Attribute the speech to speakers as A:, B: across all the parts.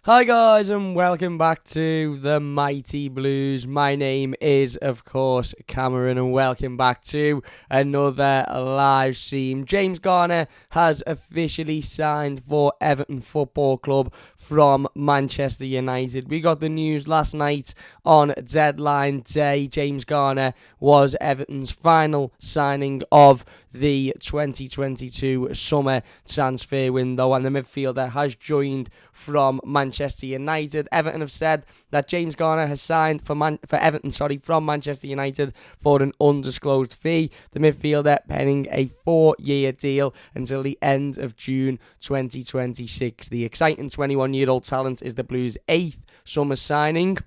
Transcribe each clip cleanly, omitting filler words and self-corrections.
A: Hi guys and welcome back to the Mighty Blues. My name is of course Cameron and welcome back to another live stream. James Garner has officially signed for Everton Football Club from Manchester United. We got the news last night on deadline day. James Garner was Everton's final signing of the 2022 summer transfer window, and the midfielder has joined from Manchester United. Everton have said that James Garner has signed for Everton from Manchester United for an undisclosed fee. The midfielder penning a 4-year deal until the end of June 2026. The exciting 21-year-old talent is the Blues' 8th summer signing,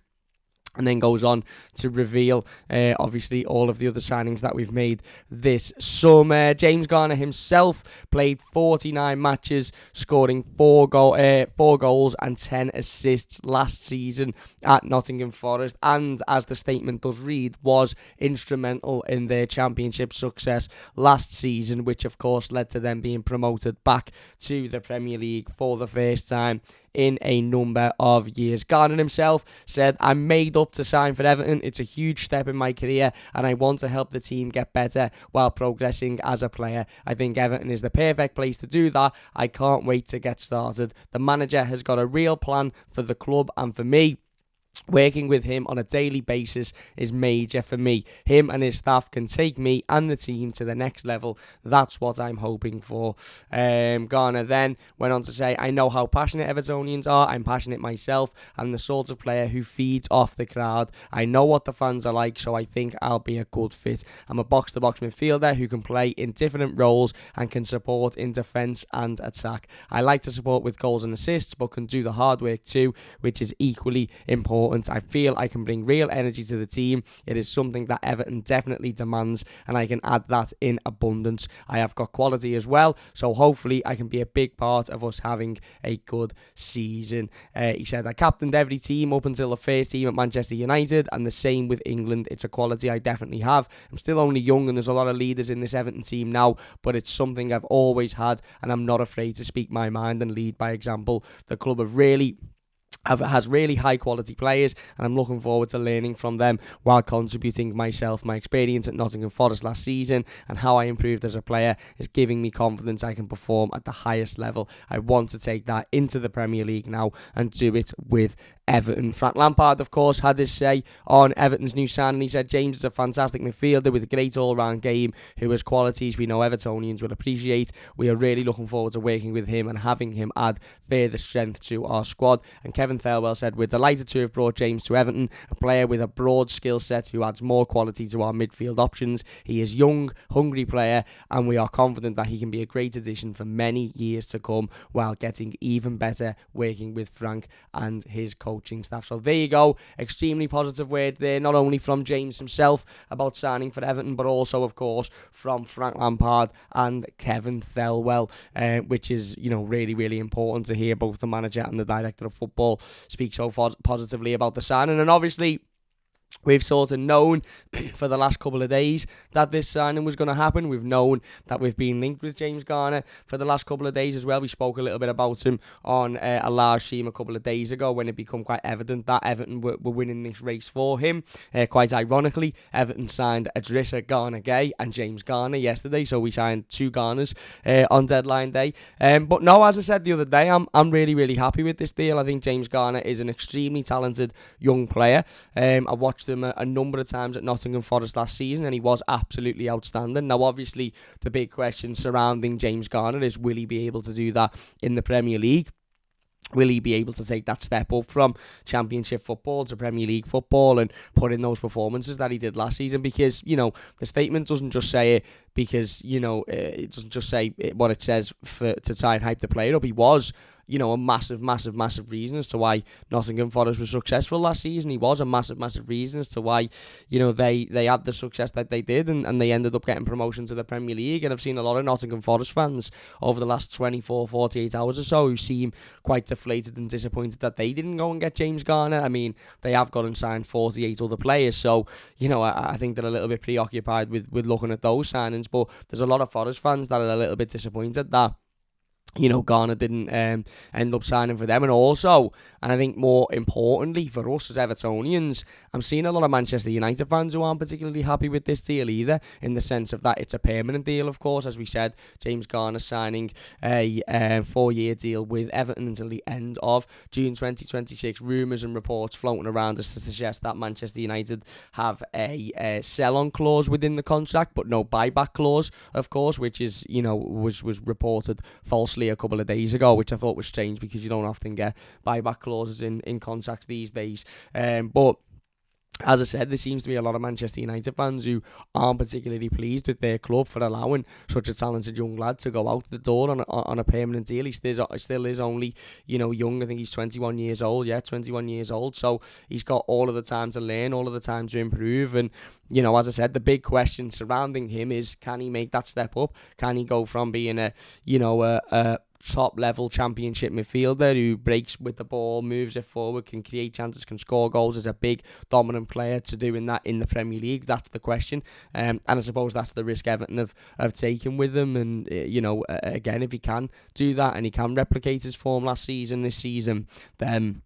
A: and then goes on to reveal, obviously, all of the other signings that we've made this summer. James Garner himself played 49 matches, scoring 4 goals and 10 assists last season at Nottingham Forest, and, as the statement does read, was instrumental in their championship success last season, which, of course, led to them being promoted back to the Premier League for the first time in a number of years. Garner himself said, "I'm made up to sign for Everton. It's a huge step in my career and I want to help the team get better while progressing as a player. I think Everton is the perfect place to do that. I can't wait to get started. The manager has got a real plan for the club and for me. Working with him on a daily basis is major for me. Him and his staff can take me and the team to the next level. That's what I'm hoping for." Garner then went on to say, "I know how passionate Evertonians are. I'm passionate myself. I'm the sort of player who feeds off the crowd. I know what the fans are like, so I think I'll be a good fit. I'm a box-to-box midfielder who can play in different roles and can support in defence and attack. I like to support with goals and assists, but can do the hard work too, which is equally important. I feel I can bring real energy to the team. It is something that Everton definitely demands, and I can add that in abundance. I have got quality as well, so hopefully I can be a big part of us having a good season." He said, "I captained every team up until the first team at Manchester United, and the same with England. It's a quality I definitely have. I'm still only young, and there's a lot of leaders in this Everton team now, but it's something I've always had, and I'm not afraid to speak my mind and lead by example. The club has really high quality players, and I'm looking forward to learning from them while contributing myself. My experience at Nottingham Forest last season and how I improved as a player is giving me confidence I can perform at the highest level. I want to take that into the Premier League now and do it with Everton." Frank Lampard, of course, had his say on Everton's new signing. He said, "James is a fantastic midfielder with a great all-round game who has qualities we know Evertonians will appreciate. We are really looking forward to working with him and having him add further strength to our squad." And Kevin Thelwell said, "We're delighted to have brought James to Everton, a player with a broad skill set who adds more quality to our midfield options. He is a young, hungry player, and we are confident that he can be a great addition for many years to come while getting even better working with Frank and his coaching staff." So there you go. Extremely positive word there, not only from James himself about signing for Everton, but also, of course, from Frank Lampard and Kevin Thelwell, which is, really, really important to hear both the manager and the director of football speak so positively about the signing. And obviously, we've sort of known for the last couple of days that this signing was going to happen. We've known that we've been linked with James Garner for the last couple of days as well. We spoke a little bit about him on a live stream a couple of days ago when it became quite evident that Everton were winning this race for him. Quite ironically, Everton signed Idrissa Gana-Gueye and James Garner yesterday, so we signed 2 Garners on deadline day. But no, as I said the other day, I'm really, really happy with this deal. I think James Garner is an extremely talented young player. I watched him a number of times at Nottingham Forest last season, and he was absolutely outstanding. Now, obviously, the big question surrounding James Garner is, will he be able to do that in the Premier League? Will he be able to take that step up from Championship football to Premier League football and put in those performances that he did last season? Because, the statement doesn't just say it because, it doesn't just say what it says to try and hype the player up. He was a massive reason as to why Nottingham Forest was successful last season. He was a massive reason as to why, they had the success that they did, and they ended up getting promotion to the Premier League. And I've seen a lot of Nottingham Forest fans over the last 24, 48 hours or so who seem quite deflated and disappointed that they didn't go and get James Garner. I mean, they have gone and signed 48 other players, so, I think they're a little bit preoccupied with looking at those signings. But there's a lot of Forest fans that are a little bit disappointed that Garner didn't end up signing for them. And also, and I think more importantly for us as Evertonians, I'm seeing a lot of Manchester United fans who aren't particularly happy with this deal either, in the sense of that it's a permanent deal, of course. As we said, James Garner signing a 4-year deal with Everton until the end of June 2026. Rumours and reports floating around us to suggest that Manchester United have a sell-on clause within the contract, but no buyback clause, of course, which is, was reported falsely a couple of days ago, which I thought was strange because you don't often get buyback clauses in contracts these days. But as I said, there seems to be a lot of Manchester United fans who aren't particularly pleased with their club for allowing such a talented young lad to go out the door on a permanent deal. He still is only, young. I think he's 21 years old. Yeah, 21 years old. So he's got all of the time to learn, all of the time to improve. And, as I said, the big question surrounding him is, can he make that step up? Can he go from being a top level championship midfielder who breaks with the ball, moves it forward, can create chances, can score goals as a big dominant player, to doing that in the Premier League? That's the question, and I suppose that's the risk Everton have taken with him. And again, if he can do that and he can replicate his form last season this season, then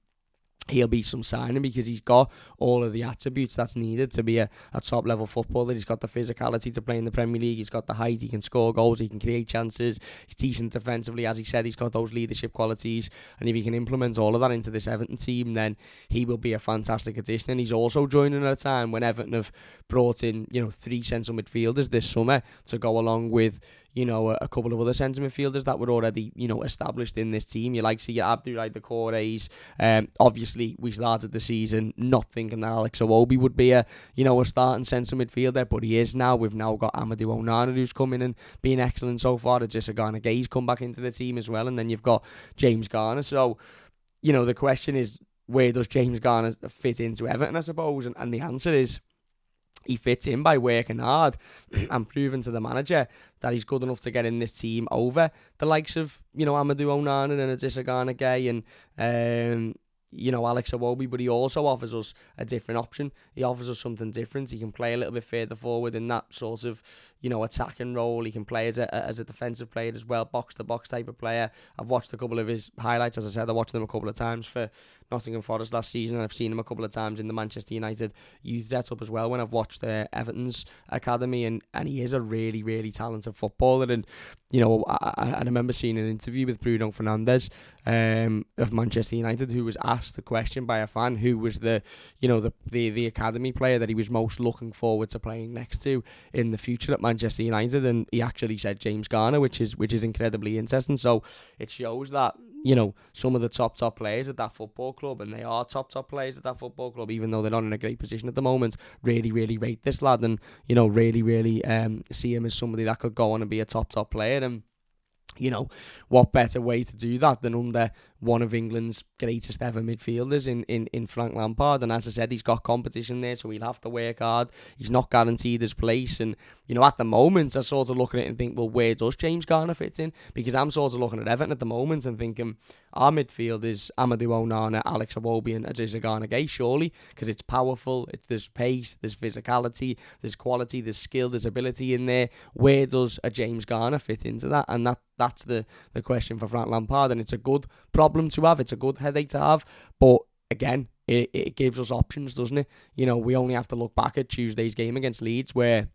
A: he'll be some signing, because he's got all of the attributes that's needed to be a top level footballer. He's got the physicality to play in the Premier League, he's got the height, he can score goals, he can create chances, he's decent defensively, as he said, he's got those leadership qualities, and if he can implement all of that into this Everton team, then he will be a fantastic addition. And he's also joining at a time when Everton have brought in 3 central midfielders this summer to go along with a couple of other centre midfielders that were already, established in this team. You like to see your Abdoulaye Doucourés. Obviously, we started the season not thinking that Alex Iwobi would be a starting centre midfielder, but he is now. We've now got Amadou Onana, who's come in and been excellent so far. Idrissa Gana Gueye's come back into the team as well, and then you've got James Garner. So, the question is, where does James Garner fit into Everton, I suppose? And the answer is, he fits in by working hard and proving to the manager that he's good enough to get in this team over the likes of, Amadou Onana and Idrissa Gana Gueye and Alex Iwobi. But he also offers us a different option. He offers us something different. He can play a little bit further forward in that sort of, attacking role. He can play as a defensive player as well, box-to-box type of player. I've watched a couple of his highlights. As I said, I watched them a couple of times for Nottingham Forest last season, and I've seen him a couple of times in the Manchester United youth setup as well when I've watched Everton's academy, and he is a really, really talented footballer. And I remember seeing an interview with Bruno Fernandes of Manchester United, who was asked the question by a fan who was the academy player that he was most looking forward to playing next to in the future at Manchester United, and he actually said James Garner, which is incredibly interesting. So it shows that some of the top players at that football club, and they are top players at that football club, even though they're not in a great position at the moment, really, really rate this lad, and really, really see him as somebody that could go on and be a top player. And what better way to do that than under one of England's greatest ever midfielders in Frank Lampard? And as I said, he's got competition there, so he'll have to work hard. He's not guaranteed his place. And, at the moment, I sort of look at it and think, well, where does James Garner fit in? Because I'm sort of looking at Everton at the moment and thinking, our midfield is Amadou Onana, Alex Iwobi and Idrissa Gana Gueye, surely, because it's powerful, there's pace, there's physicality, there's quality, there's skill, there's ability in there. Where does a James Garner fit into that? And that's the question for Frank Lampard, and it's a good problem to have, it's a good headache to have, but again, it gives us options, doesn't it? We only have to look back at Tuesday's game against Leeds, where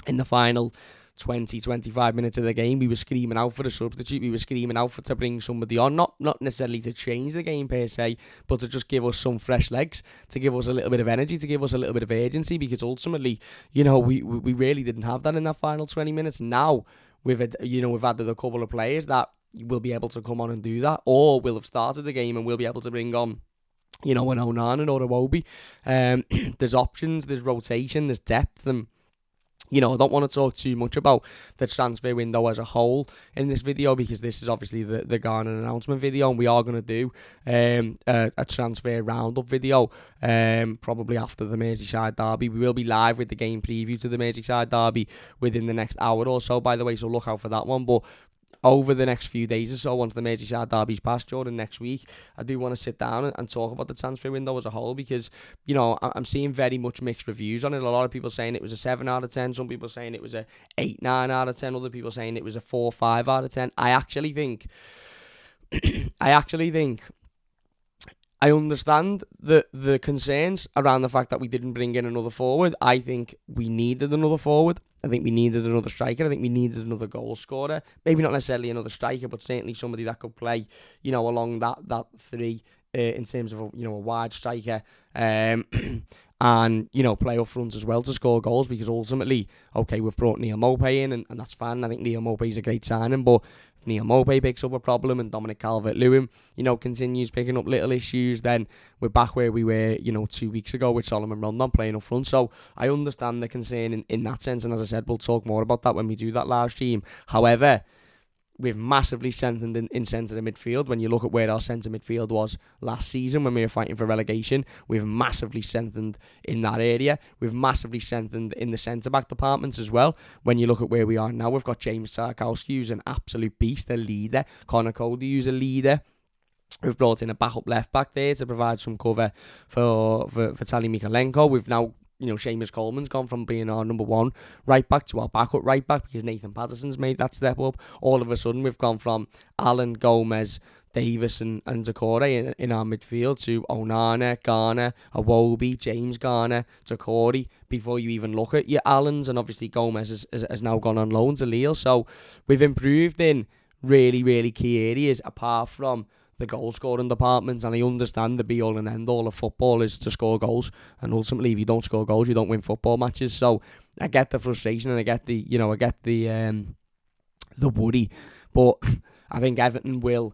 A: in the final 20-25 minutes of the game, we were screaming out for a substitute. We were screaming out to bring somebody on, not necessarily to change the game per se, but to just give us some fresh legs, to give us a little bit of energy, to give us a little bit of urgency, because ultimately, we really didn't have that in that final 20 minutes. Now, we've added a couple of players that will be able to come on and do that, or will have started the game and will be able to bring on an Onana or a Iwobi. There's options, there's rotation, there's depth, and I don't want to talk too much about the transfer window as a whole in this video, because this is obviously the Garner announcement video, and we are going to do a transfer roundup video probably after the Merseyside derby. We will be live with the game preview to the Merseyside derby within the next hour or so, by the way, so look out for that one. But over the next few days or so, once the Merseyside derby's passed during next week, I do want to sit down and talk about the transfer window as a whole, because, you know, I'm seeing very much mixed reviews on it. A lot of people saying it was a 7 out of 10, some people saying it was a 8, 9 out of 10, other people saying it was a 4, 5 out of 10. I actually think I understand the concerns around the fact that we didn't bring in another forward. I think we needed another forward. I think we needed another striker. I think we needed another goal scorer. Maybe not necessarily another striker, but certainly somebody that could play, you know, along that three in terms of a wide striker, and, you know, play up front as well to score goals, because ultimately, okay, we've brought Neal Maupay in, and that's fine. I think Neal Maupay is a great signing, but if Neal Maupay picks up a problem and Dominic Calvert-Lewin, you know, continues picking up little issues, then we're back where we were, you know, 2 weeks ago with Solomon Rondon playing up front. So I understand the concern in that sense, and as I said, we'll talk more about that when we do that live stream. However, we've massively strengthened in centre of midfield. When you look at where our centre midfield was last season when we were fighting for relegation, we've massively strengthened in that area. We've massively strengthened in the centre-back departments as well. When you look at where we are now, we've got James Tarkowski, who's an absolute beast, a leader. Connor Cody, who's a leader. We've brought in a backup left-back there to provide some cover for Vitaly Mikalenko. We've now, you know, Seamus Coleman's gone from being our number one right back to our backup right back, because Nathan Patterson's made that step up. All of a sudden, we've gone from Allen, Gomez, Davis and Doucouré in our midfield to Onana, Garner, Iwobi, James Garner, Doucouré, before you even look at your Allens. And obviously Gomez has now gone on loan to Lille. So we've improved in really, really key areas, apart from the goal scoring department. And I understand the be all and end all of football is to score goals, and ultimately if you don't score goals you don't win football matches. So I get the frustration, and I get the worry, but I think Everton will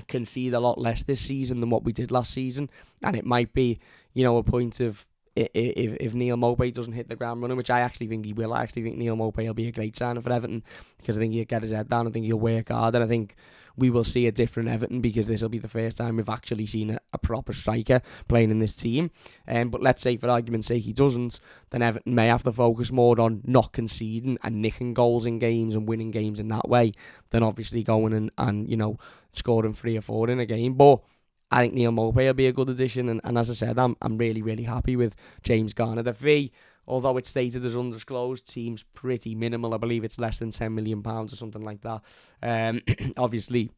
A: concede a lot less this season than what we did last season, and it might be, you know, a point of if Neal Maupay doesn't hit the ground running, which I actually think he will. I actually think Neal Maupay will be a great signing for Everton, because I think he'll get his head down. I think he'll work hard, and I think we will see a different Everton, because this will be the first time we've actually seen a proper striker playing in this team. But let's say, for argument's sake, he doesn't, then Everton may have to focus more on not conceding and nicking goals in games and winning games in that way, than obviously going and you know, scoring 3 or 4 in a game. But I think Neal Maupay will be a good addition, and as I said, I'm really, really happy with James Garner. The fee, although it's stated as undisclosed, seems pretty minimal. I believe it's less than £10 million or something like that. Obviously,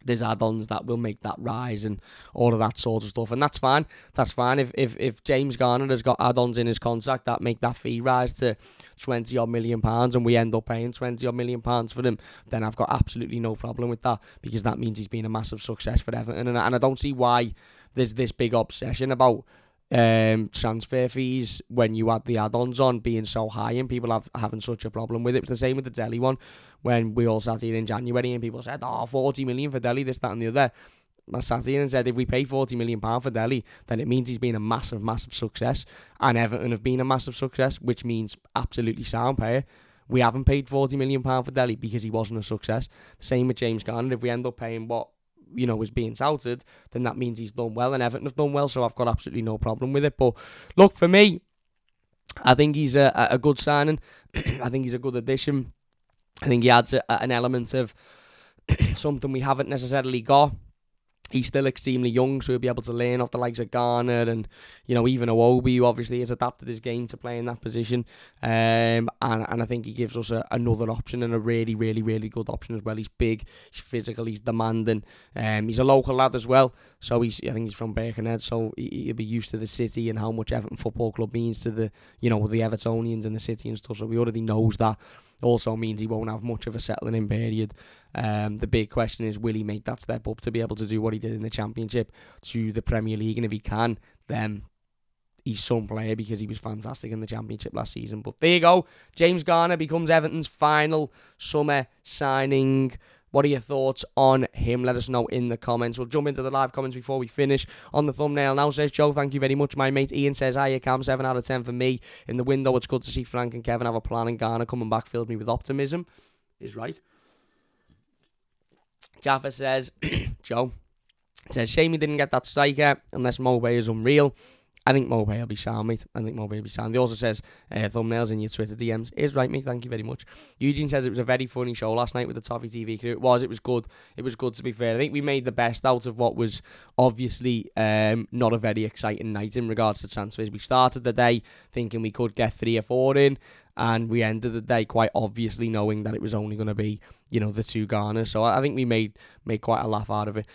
A: there's add-ons that will make that rise and all of that sort of stuff, and that's fine. That's fine. If James Garner has got add-ons in his contract that make that fee rise to £20 million, and we end up paying £20 million for him, then I've got absolutely no problem with that, because that means he's been a massive success for Everton, and I don't see why there's this big obsession about transfer fees when you add the add-ons on being so high, and people having such a problem with it. It was the same with the Delhi one, when we all sat here in January and people said, 40 million for Delhi, this, that and the other. I sat here and said, if we pay £40 million for Delhi, then it means he's been a massive, massive success, and Everton have been a massive success, which means absolutely sound pay. We haven't paid £40 million for Delhi because he wasn't a success. Same with James Garner. If we end up paying what, you know, is being touted, then that means he's done well, and Everton have done well, so I've got absolutely no problem with it. But look, for me, I think he's a good signing. I think he's a good addition. I think he adds an element of something we haven't necessarily got. He's still extremely young, so he'll be able to learn off the likes of Garner and, you know, even Iwobi, who obviously has adapted his game to play in that position. And I think he gives us another option, and a really, really, really good option as well. He's big, he's physical, he's demanding. He's a local lad as well, so I think he's from Birkenhead, so he'll be used to the city and how much Everton Football Club means to the, you know, the Evertonians and the city and stuff. So he already knows that. Also means he won't have much of a settling in period. The big question is, will he make that step up to be able to do what he did in the Championship to the Premier League? And if he can, then he's some player, because he was fantastic in the Championship last season. But there you go. James Garner becomes Everton's final summer signing. What are your thoughts on him? Let us know in the comments. We'll jump into the live comments before we finish. On the thumbnail now says, Joe, thank you very much. My mate Ian says, hiya Cam, 7 out of 10 for me. In the window, it's good to see Frank and Kevin have a plan, and Garner coming back filled me with optimism. Is right. Jaffa says, Joe, says, shame he didn't get that striker unless Maupay is unreal. I think Mopey will be sound, mate. I think Mopey will be sound. He also says, thumbnails in your Twitter DMs. Is right, mate. Thank you very much. Eugene says it was a very funny show last night with the Toffee TV crew. It was good. It was good, to be fair. I think we made the best out of what was obviously not a very exciting night in regards to transfers. We started the day thinking we could get 3 or 4 in, and we ended the day quite obviously knowing that it was only going to be, the 2 Garners. So I think we made quite a laugh out of it.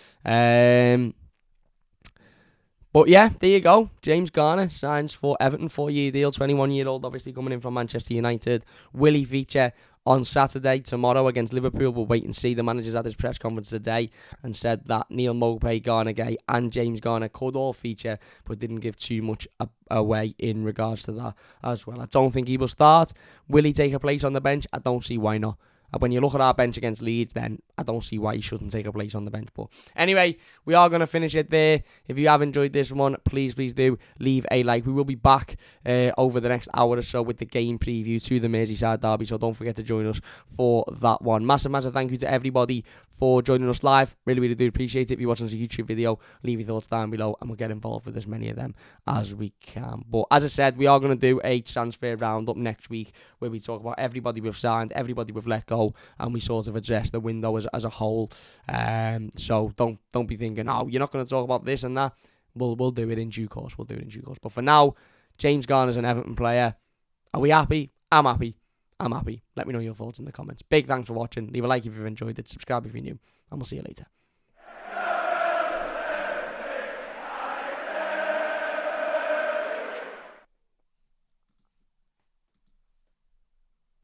A: But yeah, there you go. James Garner signs for Everton, 4-year deal, 21-year-old, obviously coming in from Manchester United. Will he feature on Saturday, tomorrow against Liverpool? We'll wait and see. The manager's had his press conference today and said that Neil Maupay, Garner Gay and James Garner could all feature, but didn't give too much away in regards to that as well. I don't think he will start. Will he take a place on the bench? I don't see why not. When you look at our bench against Leeds, then I don't see why he shouldn't take a place on the bench. But anyway, we are going to finish it there. If you have enjoyed this one, please do leave a like. We will be back over the next hour or so with the game preview to the Merseyside derby, so don't forget to join us for that one. Massive thank you to everybody for joining us live. Really do appreciate it. If you're watching this YouTube video, leave your thoughts down below and we'll get involved with as many of them as we can. But as I said, we are going to do a transfer roundup next week where we talk about everybody we've signed, everybody we've let go, and we sort of address the window as a whole. So don't be thinking, oh, you're not going to talk about this and that. We'll do it in due course. But for now, James Garner's an Everton player. Are we happy? I'm happy. Let me know your thoughts in the comments. Big thanks for watching. Leave a like if you've enjoyed it. Subscribe if you're new. And we'll see you later.